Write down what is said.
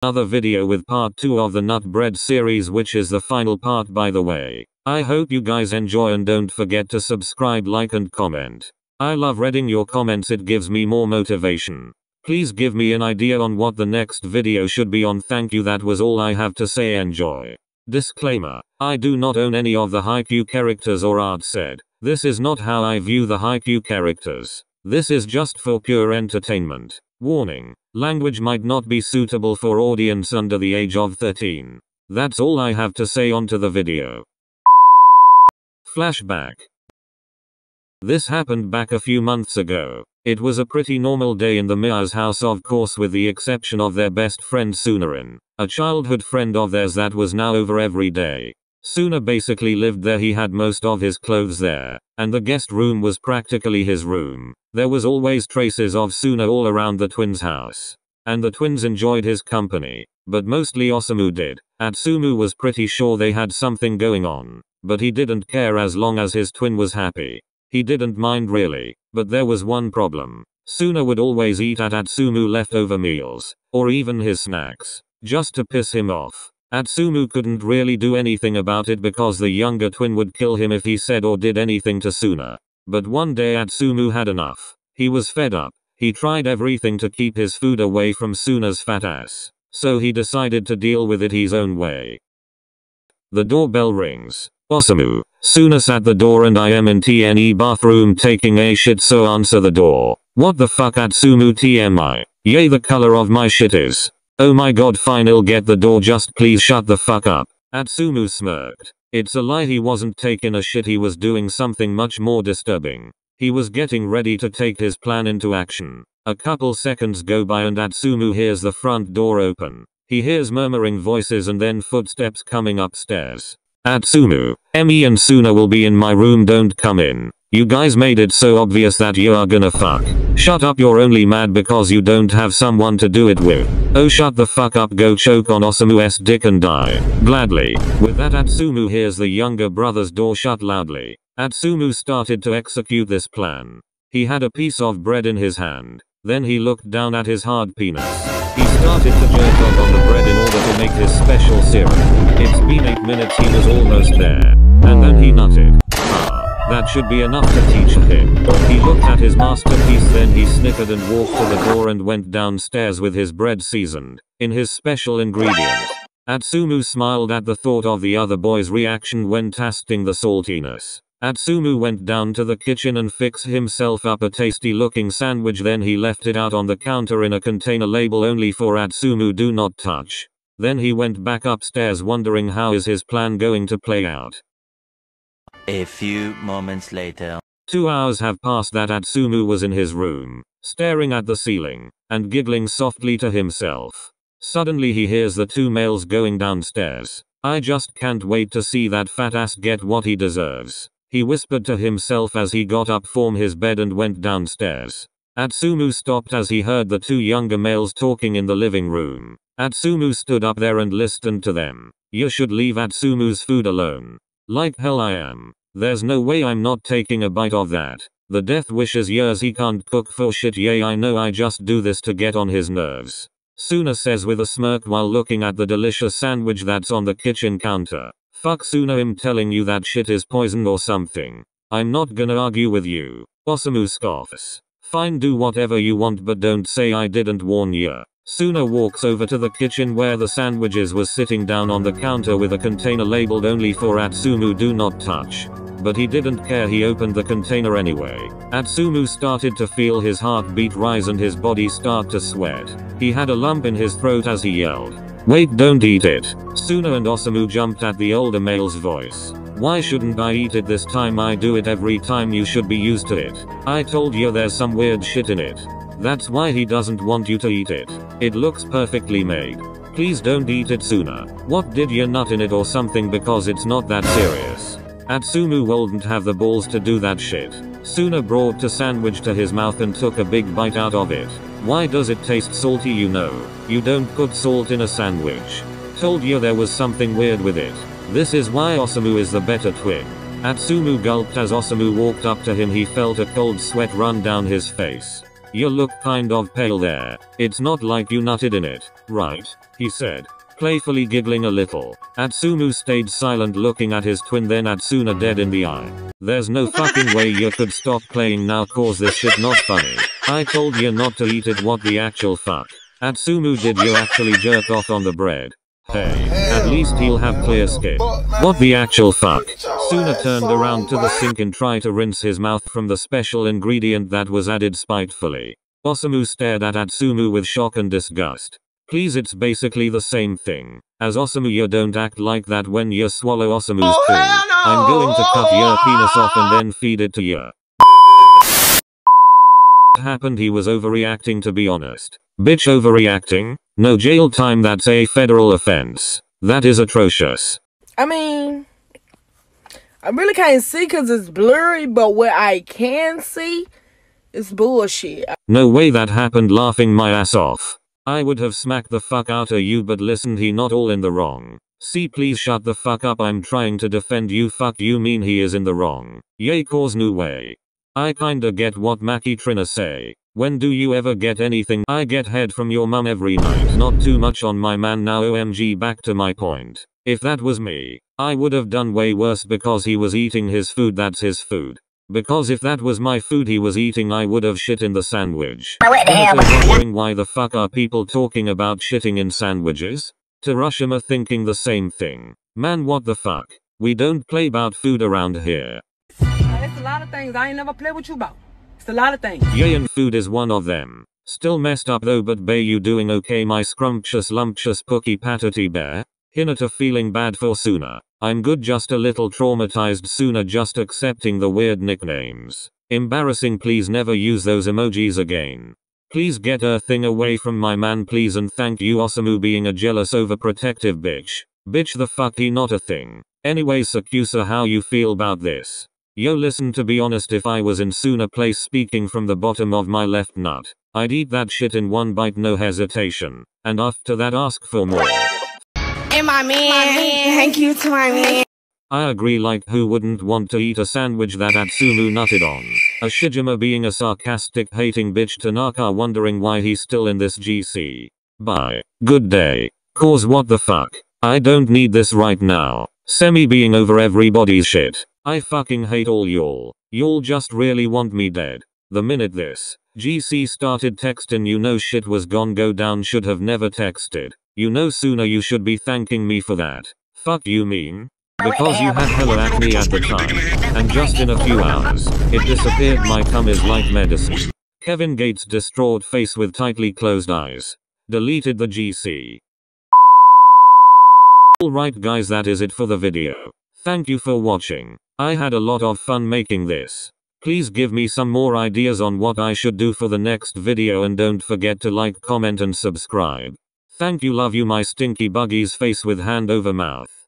another video with part 2 of the nut bread series, which is the final part by the way. I hope you guys enjoy and don't forget to subscribe, like and comment. I love reading your comments, it gives me more motivation. Please give me an idea on what the next video should be on. Thank you, that was all I have to say. Enjoy. Disclaimer: I do not own any of the Haikyuu characters or art said. This is not how I view the Haikyuu characters. This is just for pure entertainment. Warning: language might not be suitable for audience under the age of 13. That's all I have to say. On to the video. Flashback. This happened back a few months ago. It was a pretty normal day in the Mia's house, of course, with the exception of their best friend Sunarin, a childhood friend of theirs that was now over every day. Suna basically lived there. He had most of his clothes there, and the guest room was practically his room. There was always traces of Suna all around the twins' house, and the twins enjoyed his company, but mostly Osamu did. Atsumu was pretty sure they had something going on, but he didn't care as long as his twin was happy. He didn't mind really, but there was one problem. Suna would always eat at Atsumu leftover meals, or even his snacks, just to piss him off. Atsumu couldn't really do anything about it because the younger twin would kill him if he said or did anything to Suna. But one day Atsumu had enough. He was fed up. He tried everything to keep his food away from Suna's fat ass, so he decided to deal with it his own way. The doorbell rings. Osamu, Suna's at the door and I am in TNE bathroom taking a shit, so answer the door. What the fuck, Atsumu? TMI. Yay, the color of my shit is. Oh my god, fine, I'll get the door, just please shut the fuck up. Atsumu smirked. It's a lie, he wasn't taking a shit, he was doing something much more disturbing. He was getting ready to take his plan into action. A couple seconds go by and Atsumu hears the front door open. He hears murmuring voices and then footsteps coming upstairs. Atsumu, Emi and Suna will be in my room, don't come in. You guys made it so obvious that you are gonna fuck. Shut up, you're only mad because you don't have someone to do it with. Oh, shut the fuck up, go choke on Osamu's dick and die. Gladly. With that, Atsumu hears the younger brother's door shut loudly. Atsumu started to execute this plan. He had a piece of bread in his hand. Then he looked down at his hard penis. He started to jerk off on the bread in order to make his special syrup. It's been 8 minutes, he was almost there. And then he nutted. That should be enough to teach him. He looked at his masterpiece, then he snickered and walked to the door and went downstairs with his bread seasoned in his special ingredient. Atsumu smiled at the thought of the other boy's reaction when tasting the saltiness. Atsumu went down to the kitchen and fixed himself up a tasty looking sandwich, then he left it out on the counter in a container label only for Atsumu, do not touch. Then he went back upstairs wondering how is his plan going to play out. A few moments later. 2 hours have passed that Atsumu was in his room, staring at the ceiling, and giggling softly to himself. Suddenly he hears the 2 males going downstairs. I just can't wait to see that fat ass get what he deserves, he whispered to himself as he got up from his bed and went downstairs. Atsumu stopped as he heard the 2 younger males talking in the living room. Atsumu stood up there and listened to them. You should leave Atsumu's food alone. Like hell I am. There's no way I'm not taking a bite of that. The death wishes yours, he can't cook for shit. Yay, I know, I just do this to get on his nerves. Suna says with a smirk while looking at the delicious sandwich that's on the kitchen counter. Fuck Suna, I'm telling you that shit is poison or something. I'm not gonna argue with you. Osamu scoffs. Fine, do whatever you want, but don't say I didn't warn ya. Suna walks over to the kitchen where the sandwiches was sitting down on the counter with a container labeled only for Atsumu, do not touch. But he didn't care, he opened the container anyway. Atsumu started to feel his heartbeat rise and his body start to sweat. He had a lump in his throat as he yelled, "Wait, don't eat it." Suna and Osamu jumped at the older male's voice. Why shouldn't I eat it this time? I do it every time, you should be used to it. I told you there's some weird shit in it. That's why he doesn't want you to eat it. It looks perfectly made. Please don't eat it, Suna. What, did you nut in it or something? Because it's not that serious. Atsumu wouldn't have the balls to do that shit. Suna brought the sandwich to his mouth and took a big bite out of it. Why does it taste salty? You know, you don't put salt in a sandwich. Told you there was something weird with it. This is why Osamu is the better twin. Atsumu gulped as Osamu walked up to him. He felt a cold sweat run down his face. You look kind of pale there. It's not like you nutted in it. Right, he said, playfully giggling a little. Atsumu stayed silent looking at his twin, then Atsuna dead in the eye. There's no fucking way you could stop playing now cause this shit not funny. I told you not to eat it, what the actual fuck. Atsumu, did you actually jerk off on the bread? Hey, at least he'll have clear skin. What the actual fuck? Suna turned around to the sink and tried to rinse his mouth from the special ingredient that was added spitefully. Osamu stared at Atsumu with shock and disgust. Please, it's basically the same thing. As Osamu, you don't act like that when you swallow Osamu's poo. I'm going to cut your penis off and then feed it to you. What happened? He was overreacting, to be honest. Bitch, overreacting? No jail time, that's a federal offense. That is atrocious. I mean, I really can't see because it's blurry, but what I can see is bullshit. No way that happened, laughing my ass off. I would have smacked the fuck out of you, but listen, he not all in the wrong. See, please shut the fuck up, I'm trying to defend you. Fuck you mean he is in the wrong. Yay, cause no way. I kinda get what Maki Trina say. When do you ever get anything? I get head from your mum every night. Not too much on my man now, OMG. Back to my point. If that was me, I would have done way worse because he was eating his food, that's his food. Because if that was my food he was eating, I would have shit in the sandwich. Wondering why the fuck are people talking about shitting in sandwiches? Hiroshima thinking the same thing. Man, what the fuck? We don't play about food around here. It's a lot of things I ain't never played with you about. It's a lot of things. Yeah, and food is one of them. Still messed up though, but bae, you doing okay, my scrumptious lumptious pookie patati bear? Hinata feeling bad for Suna. I'm good, just a little traumatized. Suna just accepting the weird nicknames. Embarrassing, please never use those emojis again. Please get her thing away from my man please, and thank you Osamu being a jealous overprotective bitch. Bitch the fuck, he not a thing. Anyway Sakusa, how you feel about this? Yo, listen, to be honest, if I was in Suna place, speaking from the bottom of my left nut, I'd eat that shit in one bite, no hesitation. And after that ask for more. And my man, thank you to my man. I agree, like who wouldn't want to eat a sandwich that Atsumu nutted on? A Shijima being a sarcastic hating bitch, Tanaka wondering why he's still in this GC. Bye. Good day. Cause what the fuck? I don't need this right now. Semi being over everybody's shit. I fucking hate all y'all. Y'all just really want me dead. The minute this GC started texting, you know shit was gon' go down. Should have never texted. You know Suna, you should be thanking me for that. Fuck you mean? Because you had hella acne at the time. And just in a few hours, it disappeared. My cum is like medicine. Kevin Gates' distraught face with tightly closed eyes. Deleted the GC. Alright guys, that is it for the video. Thank you for watching. I had a lot of fun making this. Please give me some more ideas on what I should do for the next video, and don't forget to like, comment and subscribe. Thank you, love you, my stinky buggies face with hand over mouth.